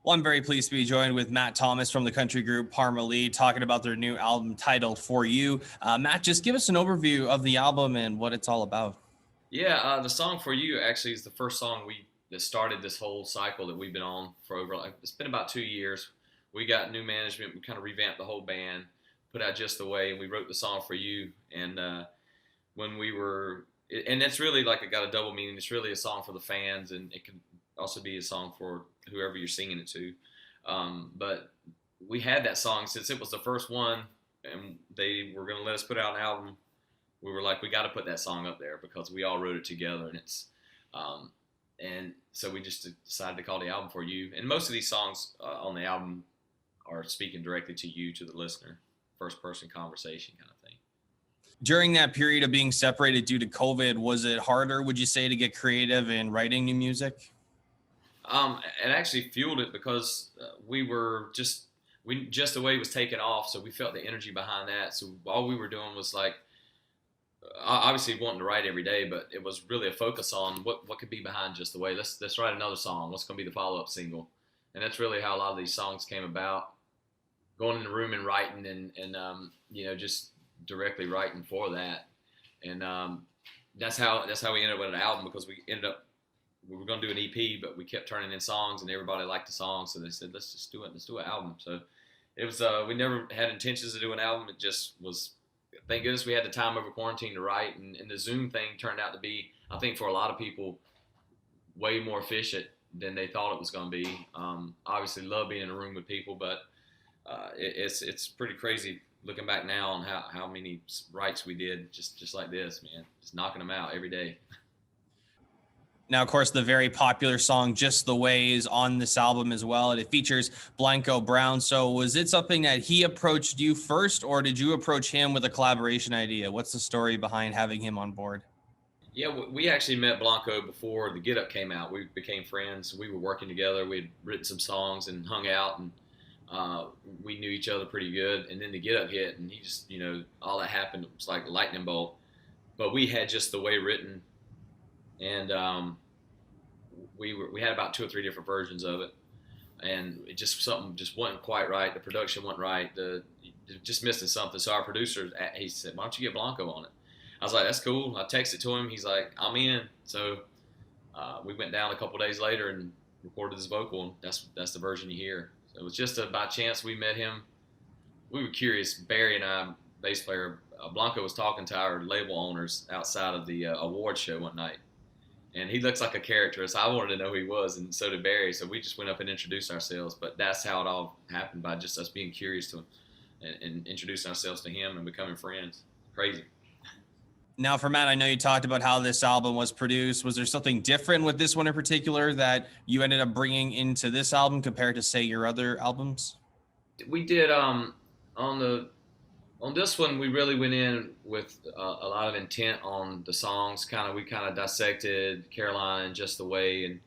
Well, I'm very pleased to be joined with Matt Thomas from the country group Parmalee, talking about their new album titled For You. Matt, just give us an overview of the album and what it's all about. Yeah, the song For You actually is the first song that started this whole cycle that we've been on for over, like, it's been about 2 years. We got new management. We kind of revamped the whole band, put out Just the Way, and we wrote the song For You. And when we were, and it's really like it got a double meaning. It's really a song for the fans, and it can also be a song for whoever you're singing it to. But we had that song since it was the first one, and they were going to let us put out an album. We were like, we got to put that song up there because we all wrote it together, and so we just decided to call the album For You. And most of these songs on the album are speaking directly to you, to the listener, first person conversation kind of thing. During that period of being separated due to COVID, was it harder, would you say, to get creative in writing new music? It actually fueled it because just the way it was taken off, so we felt the energy behind that. So all we were doing was like, obviously wanting to write every day, but it was really a focus on what could be behind Just the Way. Let's write another song. What's going to be the follow up single? And that's really how a lot of these songs came about. Going in the room and writing, and just directly writing for that, and that's how we ended up with an album, because we were going to do an EP, but we kept turning in songs, and everybody liked the songs, so they said let's just do it. Let's do an album. So it was we never had intentions to do an album. It just was. Thank goodness we had the time over quarantine to write, and the Zoom thing turned out to be, I think, for a lot of people, way more efficient than they thought it was going to be. Obviously, love being in a room with people, but it's pretty crazy looking back now on how many writes we did just like this, man, just knocking them out every day. Now, of course, the very popular song Just the Way is on this album as well, and it features Blanco Brown. So was it something that he approached you first, or did you approach him with a collaboration idea? What's the story behind having him on board? Yeah, we actually met Blanco before the Get Up came out. We became friends. We were working together. We had written some songs and hung out, and we knew each other pretty good. And then the Get Up hit, and he just, all that happened. It was like a lightning bolt. But we had Just the Way written, and we had about 2 or 3 different versions of it, and something just wasn't quite right. The production wasn't right. Just missing something. So our producer, he said, "Why don't you get Blanco on it?" I was like, "That's cool." I texted to him. He's like, "I'm in." So we went down a couple days later and recorded his vocal, and that's the version you hear. So it was just by chance we met him. We were curious. Barry and I, bass player, Blanco was talking to our label owners outside of the award show one night, and he looks like a character, so I wanted to know who he was, and so did Barry. So we just went up and introduced ourselves. But that's how it all happened, by just us being curious to him and introducing ourselves to him and becoming friends. Crazy. Now, for Matt, I know you talked about how this album was produced. Was there something different with this one in particular that you ended up bringing into this album compared to, say, your other albums? We did on this one, we really went in with a lot of intent on the songs. We kind of dissected Caroline and Just the Way and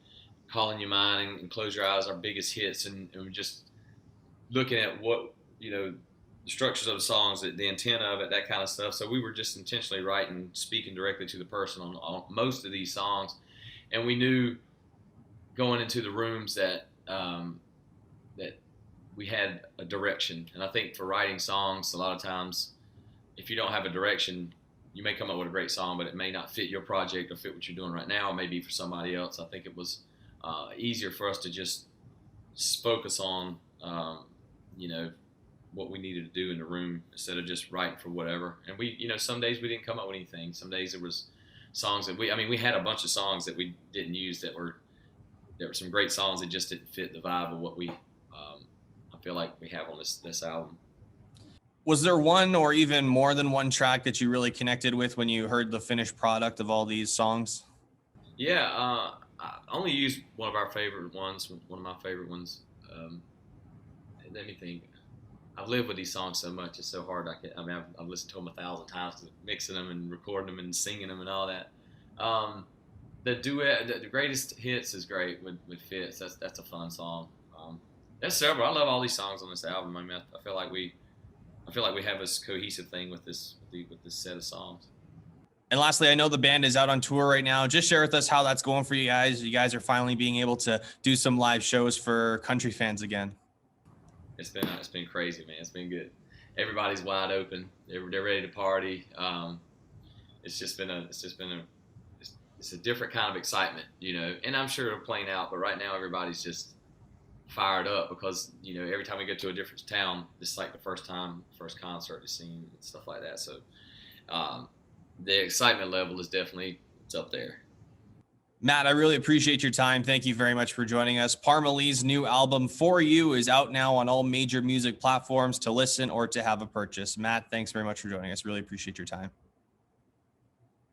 Calling You Mine and Close Your Eyes, our biggest hits, and we're just looking at what, the structures of the songs, the intent of it, that kind of stuff. So we were just intentionally writing, speaking directly to the person on most of these songs, and we knew going into the rooms that that we had a direction. And I think for writing songs, a lot of times, if you don't have a direction, you may come up with a great song, but it may not fit your project or fit what you're doing right now, or maybe for somebody else. I think it was easier for us to just focus on, what we needed to do in the room instead of just writing for whatever. And we, some days we didn't come up with anything. Some days it was songs that we had a bunch of songs that we didn't use there were some great songs that just didn't fit the vibe of what I feel like we have on this album. Was there one or even more than one track that you really connected with when you heard the finished product of all these songs? Yeah, I only used one of our favorite ones, one of my favorite ones. Let me think. I've lived with these songs so much; it's so hard. I've listened to them 1,000 times, mixing them and recording them and singing them and all that. The duet, the greatest hits, is great with Fitz. That's a fun song. There's several. I love all these songs on this album. I feel like we have this cohesive thing with this set of songs. And lastly, I know the band is out on tour right now. Just share with us how that's going for you guys. You guys are finally being able to do some live shows for country fans again. It's been crazy, man. It's been good. Everybody's wide open. They're ready to party. It's a different kind of excitement, you know. And I'm sure it'll play out, but right now everybody's just fired up because, you know, every time we go to a different town, it's like the first concert to see and stuff like that. So the excitement level is definitely, it's up there. Matt, I really appreciate your time. Thank you very much for joining us. Parmalee's new album, For You, is out now on all major music platforms to listen or to have a purchase. Matt, thanks very much for joining us. Really appreciate your time.